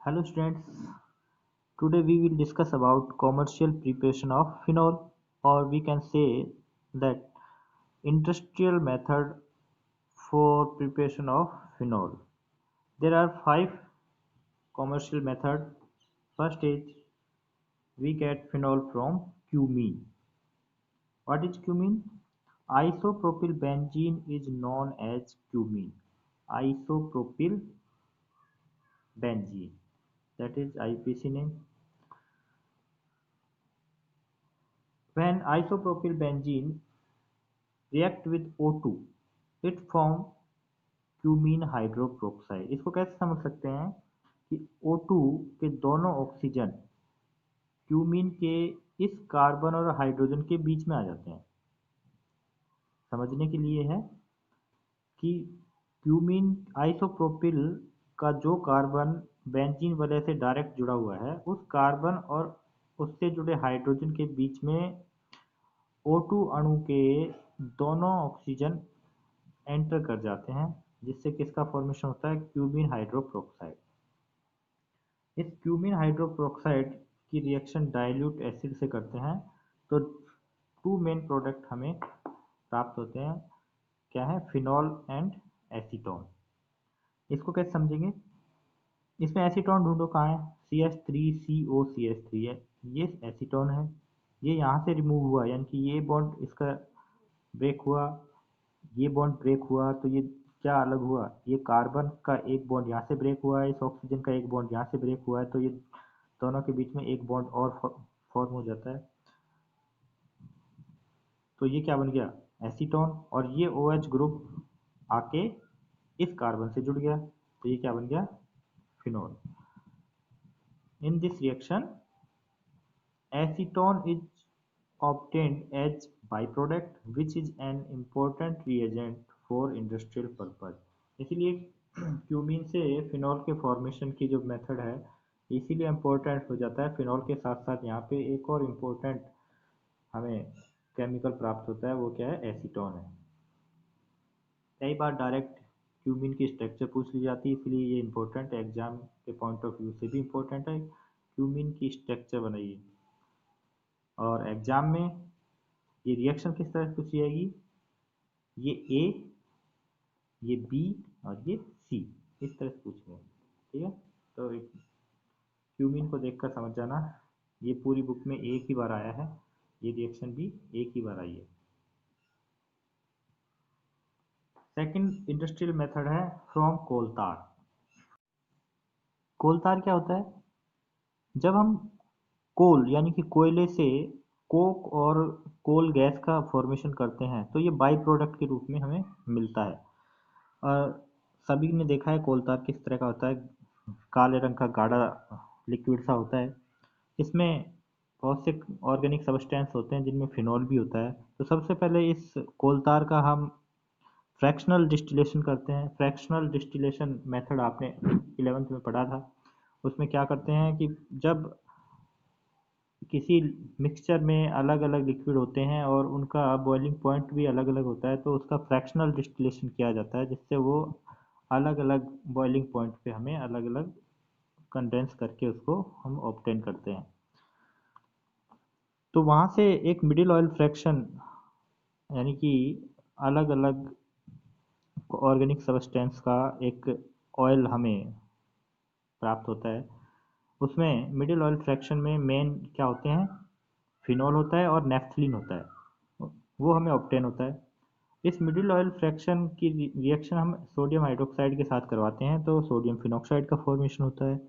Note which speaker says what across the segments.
Speaker 1: Hello students, today we will discuss about commercial preparation of phenol, or we can say that industrial method for preparation of phenol. There are five commercial method. First is we get phenol from cumene. What is cumene? Isopropyl benzene is known as cumene. Isopropyl benzene, that is IPC name. When isopropyl benzene react with O2, it form cumene hydroperoxide. इसको कैसे समझ सकते हैं कि O2 के दोनों oxygen cumene के इस कार्बन और हाइड्रोजन के बीच में आ जाते हैं। समझने के लिए है कि क्यूमीन आइसोप्रोपिल का जो कार्बन बेंजीन वजह से डायरेक्ट जुड़ा हुआ है, उस कार्बन और उससे जुड़े हाइड्रोजन के बीच में O2 अणु के दोनों ऑक्सीजन एंटर कर जाते हैं, जिससे किसका फॉर्मेशन होता है? Cumene hydroperoxide. इस क्यूमीन हाइड्रोपेरोक्साइड की रिएक्शन डाइल्यूट एसिड से करते हैं तो टू मेन प्रोडक्ट हमें प्राप्त होते हैं। क्या है? Phenol and acetone. इसको कैसे समझेंगे? इसमें एसीटोन ढूंढो, कहाँ है? CH3COCH3 है, ये एसीटोन है। ये यहाँ से रिमूव हुआ, यानी कि ये बॉन्ड इसका ब्रेक हुआ, ये बॉन्ड ब्रेक हुआ, तो ये क्या अलग हुआ? ये कार्बन का एक बॉन्ड यहाँ से ब्रेक हुआ है, इस ऑक्सीजन का एक बॉन्ड यहाँ से ब्रेक हुआ है, तो ये दोनों के बीच में एक बॉन्ड और फॉर्म हो जाता है। तो ये क्या बन गया? एसीटोन। और ये OH ग्रुप आके इस कार्बन से जुड़ गया, तो ये क्या बन गया? Phenol. In this reaction acetone is obtained as byproduct, which is an important reagent for industrial purpose. इसीलिए क्यूमीन से फिनॉल के फॉर्मेशन की जो मेथड है, इसीलिए इम्पोर्टेंट हो जाता है। फिनॉल के साथ साथ यहाँ पे एक और इम्पोर्टेंट हमें केमिकल प्राप्त होता है, वो क्या है? एसीटोन है। कई बार डायरेक्ट क्यूमीन की स्ट्रक्चर पूछ ली जाती है, इसलिए ये इम्पोर्टेंट है, एग्जाम के पॉइंट ऑफ व्यू से भी इम्पोर्टेंट है। क्यूमीन की स्ट्रक्चर बनाइए, और एग्जाम में ये रिएक्शन किस तरह से पूछी जाएगी? ये ए, ये बी और ये सी, इस तरह से पूछेंगे। ठीक है, तो क्यूमीन को देखकर समझ जाना, ये पूरी बुक में एक ही बार आया है, ये रिएक्शन भी एक ही बार आई है। सेकंड इंडस्ट्रियल मेथड है फ्रॉम कोलतार। कोलतार क्या होता है? जब हम कोल यानी कि कोयले से कोक और कोल गैस का फॉर्मेशन करते हैं, तो ये बाई प्रोडक्ट के रूप में हमें मिलता है। और सभी ने देखा है कोलतार किस तरह का होता है, काले रंग का गाढ़ा लिक्विड सा होता है। इसमें बहुत से ऑर्गेनिक सब्सटेंस होते हैं, जिनमें फिनॉल भी होता है। तो सबसे पहले इस कोलतार का हम फ्रैक्शनल डिस्टिलेशन करते हैं। फ्रैक्शनल डिस्टिलेशन मेथड आपने 11th में पढ़ा था। उसमें क्या करते हैं कि जब किसी मिक्सचर में अलग अलग लिक्विड होते हैं और उनका बॉइलिंग पॉइंट भी अलग अलग होता है, तो उसका फ्रैक्शनल डिस्टिलेशन किया जाता है, जिससे वो अलग अलग बॉइलिंग पॉइंट पे हमें अलग अलग कंडेंस करके उसको हम ऑब्टेन करते हैं। तो वहाँ से एक मिडिल ऑयल फ्रैक्शन, यानी कि अलग अलग ऑर्गेनिक सब्सटेंस का एक ऑयल हमें प्राप्त होता है। उसमें मिडिल ऑयल फ्रैक्शन में मेन क्या होते हैं? फिनॉल होता है और नेफ्थलीन होता है, वो हमें ऑब्टेन होता है। इस मिडिल ऑयल फ्रैक्शन की रिएक्शन हम सोडियम हाइड्रोक्साइड के साथ करवाते हैं, तो सोडियम फिनॉक्साइड का फॉर्मेशन होता है।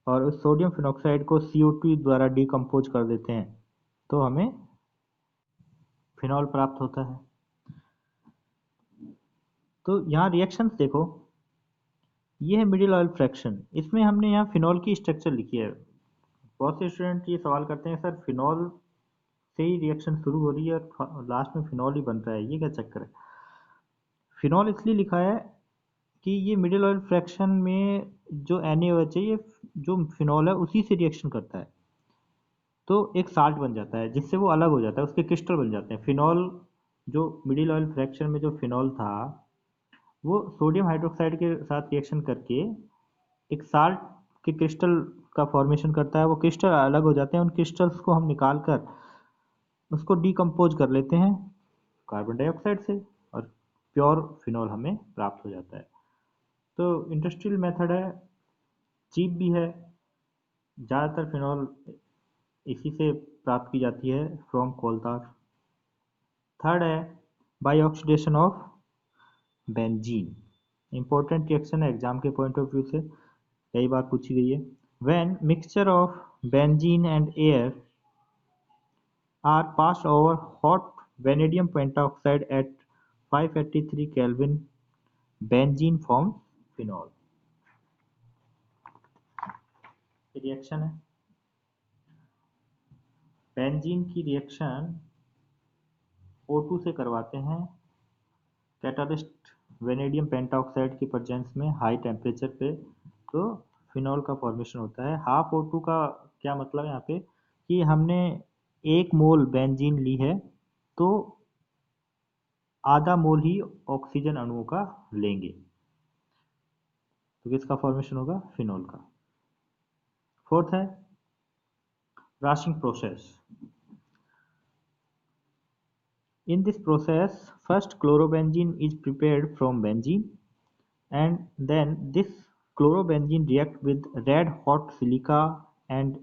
Speaker 1: और उस सोडियम फिनॉक्साइड को CO2 द्वारा डिकम्पोज कर देते हैं, तो हमें फिनॉल प्राप्त होता है। तो यहाँ रिएक्शंस देखो, ये है मिडिल ऑयल फ्रैक्शन। इसमें हमने यहाँ फिनॉल की स्ट्रक्चर लिखी है। बहुत से स्टूडेंट ये सवाल करते हैं, सर फिनॉल से ही रिएक्शन शुरू हो रही है और लास्ट में फिनॉल ही बन रहा है, ये क्या चक्कर है? फिनॉल इसलिए लिखा है कि ये मिडिल ऑयल फ्रैक्शन में जो NaOH है, ये जो फिनॉल है उसी से रिएक्शन करता है, तो एक साल्ट बन जाता है, जिससे वो अलग हो जाता है, उसके क्रिस्टल बन जाते हैं। फिनॉल जो मिडिल ऑयल फ्रैक्शन में जो फिनॉल था, वो सोडियम हाइड्रोक्साइड के साथ रिएक्शन करके एक साल्ट के क्रिस्टल का फॉर्मेशन करता है। वो क्रिस्टल अलग हो जाते हैं, उन क्रिस्टल्स को हम निकाल कर उसको डीकम्पोज कर लेते हैं कार्बन डाइऑक्साइड से, और प्योर फिनॉल हमें प्राप्त हो जाता है। तो इंडस्ट्रियल मेथड है, चीप भी है, ज़्यादातर फिनॉल इसी से प्राप्त की जाती है फ्रॉम कोलतार। थर्ड है by oxidation of benzene. Important reaction है एग्जाम के पॉइंट ऑफ व्यू से, कई बार पूछी गई है। When mixture of benzene and air are passed over hot vanadium pentoxide at 583 Kelvin, benzene forms phenol। Reaction है, बेंजीन की रिएक्शन O2 से करवाते हैं कैटालिस्ट वेनेडियम पेंटाऑक्साइड की प्रेजेंस में हाई टेम्परेचर पे, तो फिनॉल का फॉर्मेशन होता है। हाफ O2 का क्या मतलब है यहाँ पे, कि हमने 1 मोल बेंजीन ली है तो आधा मोल ही ऑक्सीजन अणुओं का लेंगे, तो किसका फॉर्मेशन होगा, फिनॉल का। फोर्थ है washing process। In this process, first chlorobenzene is prepared from benzene, and then this chlorobenzene react with red hot silica and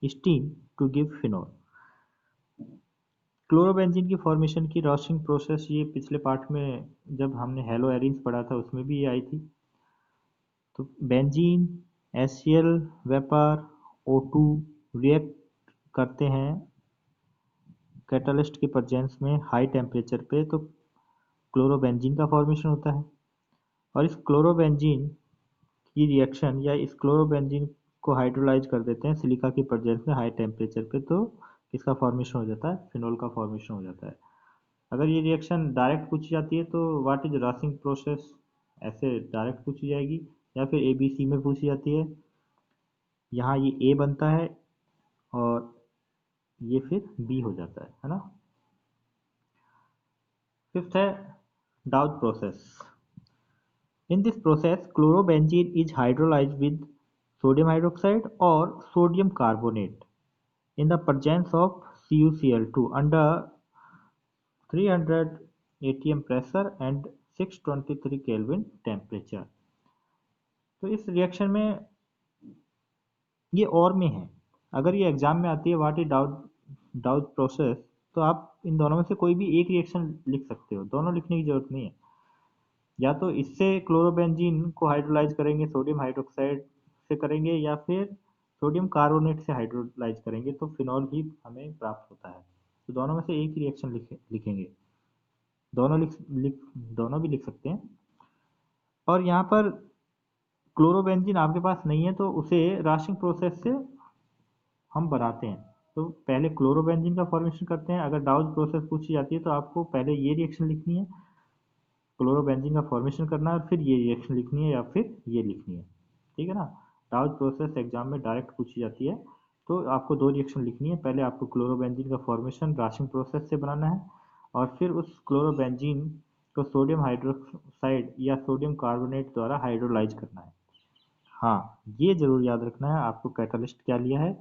Speaker 1: steam to give phenol। Chlorobenzene की फॉर्मेशन की रॉशिंग प्रोसेस, ये पिछले part में जब हमने hello arenes पढ़ा था उसमें भी ये आई थी। तो benzene, HCl vapour, O2 react करते हैं कैटालिस्ट की प्रेजेंस में हाई टेम्परेचर पे, तो क्लोरोबेंजीन का फॉर्मेशन होता है। और इस क्लोरोबेंजीन की रिएक्शन या इस क्लोरोबेंजीन को हाइड्रोलाइज कर देते हैं सिलिका की प्रेजेंस में हाई टेम्परेचर पे, तो इसका फॉर्मेशन हो जाता है, फिनॉल का फॉर्मेशन हो जाता है। अगर ये रिएक्शन डायरेक्ट पूछी जाती है तो व्हाट इज रॉशिंग प्रोसेस, ऐसे डायरेक्ट पूछी जाएगी, या फिर ABC में पूछी जाती है। यहाँ ये A बनता है और ये फिर B हो जाता है ना। फिफ्थ है doubt process. In this process, chlorobenzene is hydrolyzed with sodium hydroxide or sodium carbonate in the presence of CuCl2 under 300 atm pressure and 623 Kelvin temperature। तो इस रिएक्शन में ये और में है, अगर ये एग्जाम में आती है what is doubt doubt process, तो आप इन दोनों में से कोई भी एक रिएक्शन लिख सकते हो, दोनों लिखने की जरूरत नहीं है। या तो इससे क्लोरोबेंजीन को हाइड्रोलाइज करेंगे सोडियम हाइड्रोक्साइड से करेंगे, या फिर सोडियम कार्बोनेट से हाइड्रोलाइज करेंगे, तो फिनॉल ही हमें प्राप्त होता है। तो दोनों में से एक ही रिएक्शन लिखेंगे, दोनों भी लिख सकते हैं। और यहाँ पर क्लोरोबेंजीन आपके पास नहीं है तो उसे राशिंग प्रोसेस से हम बनाते हैं। तो पहले क्लोरोबेंजीन का फॉर्मेशन करते हैं। अगर डाउज प्रोसेस पूछी जाती है तो आपको पहले ये रिएक्शन लिखनी है, क्लोरोबेंजीन का फॉर्मेशन करना है, और फिर ये रिएक्शन लिखनी है या फिर ये लिखनी है, ठीक है ना। डाउज प्रोसेस एग्जाम में डायरेक्ट पूछी जाती है, तो आपको 2 रिएक्शन लिखनी है। पहले आपको क्लोरोबेंजीन का फॉर्मेशन राशिंग प्रोसेस से बनाना है, और फिर उस क्लोरोबेंजीन को सोडियम हाइड्रोक्साइड या सोडियम कार्बोनेट द्वारा हाइड्रोलाइज करना है। हाँ, ये जरूर याद रखना है आपको कैटालिस्ट क्या लिया है,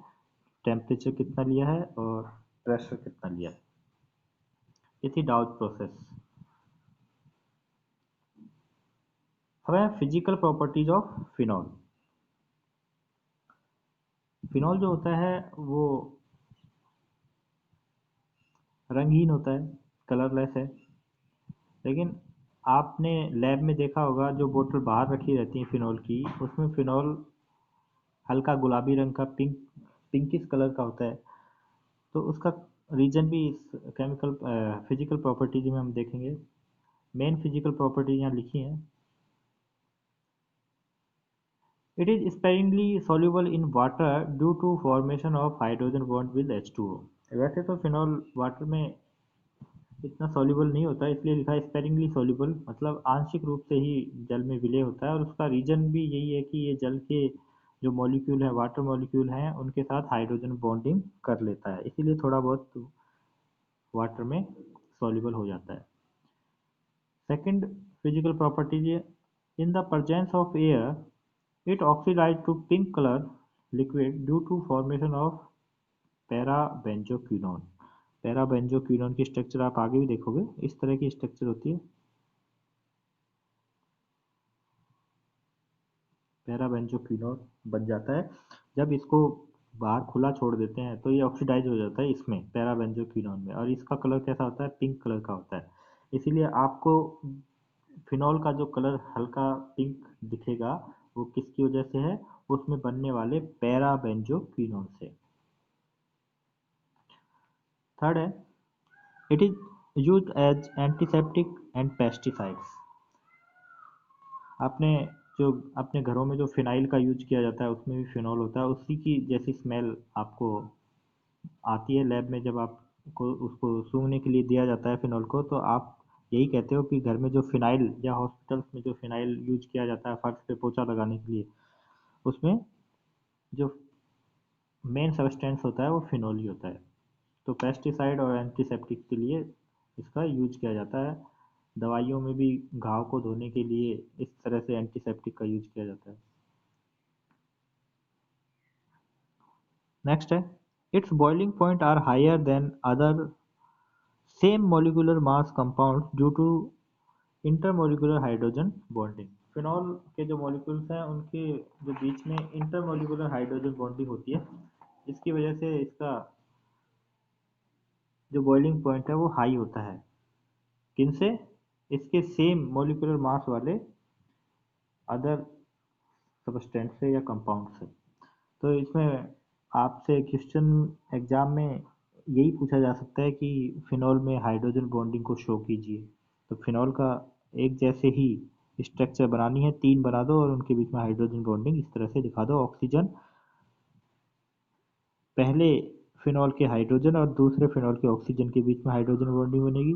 Speaker 1: टेम्परेचर कितना लिया है और प्रेशर कितना लिया है। ये थी डाउज प्रोसेस। अब है physical properties of phenol. Phenol जो होता है वो रंगहीन होता है, कलरलेस है, लेकिन आपने लैब में देखा होगा जो बोतल बाहर रखी रहती है फिनॉल की, उसमें फिनॉल हल्का गुलाबी रंग का, पिंकिश कलर का होता है। तो उसका रीजन भी इस केमिकल फिजिकल प्रॉपर्टीज में हम देखेंगे। मेन फिजिकल प्रॉपर्टीज यहाँ लिखी हैं। It is sparingly soluble in water due to formation of hydrogen bond with H2O। वैसे तो फिनॉल वाटर में इतना सॉल्युबल नहीं होता, इसलिए लिखा है स्पेरिंगली सॉल्युबल, मतलब आंशिक रूप से ही जल में विलय होता है। और उसका रीजन भी यही है कि ये जल के जो मॉलिक्यूल है, वाटर मॉलिक्यूल हैं, उनके साथ हाइड्रोजन बॉन्डिंग कर लेता है, इसीलिए थोड़ा बहुत वाटर में सॉल्युबल हो जाता है। Second Physical properties: in the presence of air, it oxidizes to pink color liquid due to formation of पैराबेंजोक्विनोन। पैराबेंजोक्विनोन की स्ट्रक्चर आप आगे भी देखोगे, इस तरह की स्ट्रक्चर होती है। पैराबेंजोक्विनोन बन जाता है जब इसको बाहर खुला छोड़ देते हैं, तो ये ऑक्सीडाइज हो जाता है इसमें, पैराबेंजोक्विनोन में, और इसका कलर कैसा होता है? पिंक कलर का होता है। इसीलिए आपको फिनॉल का जो कलर हल्का पिंक दिखेगा, वो किसकी वजह से है? उसमें बनने वाले पैराबेंजोक्विनोन से। थर्ड है, it is use as antiseptic and pesticides. आपने जो अपने घरों में जो फिनाइल का यूज किया जाता है, उसमें भी फिनॉल होता है, उसी की जैसी स्मेल आपको आती है लैब में। जब आपको उसको सूंघने के लिए दिया जाता है फिनॉल को, तो आप यही कहते हो कि घर में जो फिनाइल, या हॉस्पिटल्स में जो फिनाइल यूज किया जाता है फर्श पे पोछा लगाने के लिए, उसमें जो मेन सब्सटेंस होता है वो फिनॉल ही होता है। तो पेस्टिसाइड और एंटीसेप्टिक के लिए इसका यूज किया जाता है। दवाइयों में भी घाव को धोने के लिए इस तरह से एंटीसेप्टिक का यूज किया जाता है। नेक्स्ट है, its boiling point are higher than other same molecular mass compound due to intermolecular hydrogen bonding. Phenol के जो मॉलिक्यूल्स हैं उनके जो बीच में इंटरमोलिकुलर हाइड्रोजन बॉन्डिंग होती है, इसकी वजह से इसका जो बॉइलिंग पॉइंट है वो हाई होता है। किनसे? इसके सेम मॉलिक्यूलर मास वाले अदर सबस्टेंस से या कंपाउंड से। तो इसमें आपसे क्वेश्चन एग्जाम में यही पूछा जा सकता है कि फिनॉल में हाइड्रोजन बॉन्डिंग को शो कीजिए। तो फिनॉल का एक जैसे ही स्ट्रक्चर बनानी है, 3 बना दो और उनके बीच में हाइड्रोजन बॉन्डिंग इस तरह से दिखा दो। ऑक्सीजन पहले फिनॉल के हाइड्रोजन और दूसरे फिनॉल के ऑक्सीजन के बीच में हाइड्रोजन बॉन्डिंग बनेगी,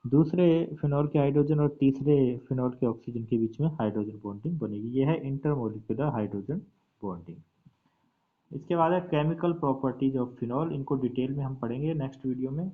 Speaker 1: दूसरे फिनॉल के हाइड्रोजन और तीसरे फिनॉल के ऑक्सीजन के बीच में हाइड्रोजन बॉन्डिंग बनेगी। यह है इंटरमोलिकुलर हाइड्रोजन बॉन्डिंग। इसके बाद है केमिकल प्रॉपर्टीज ऑफ फिनॉल। इनको डिटेल में हम पढ़ेंगे नेक्स्ट वीडियो में।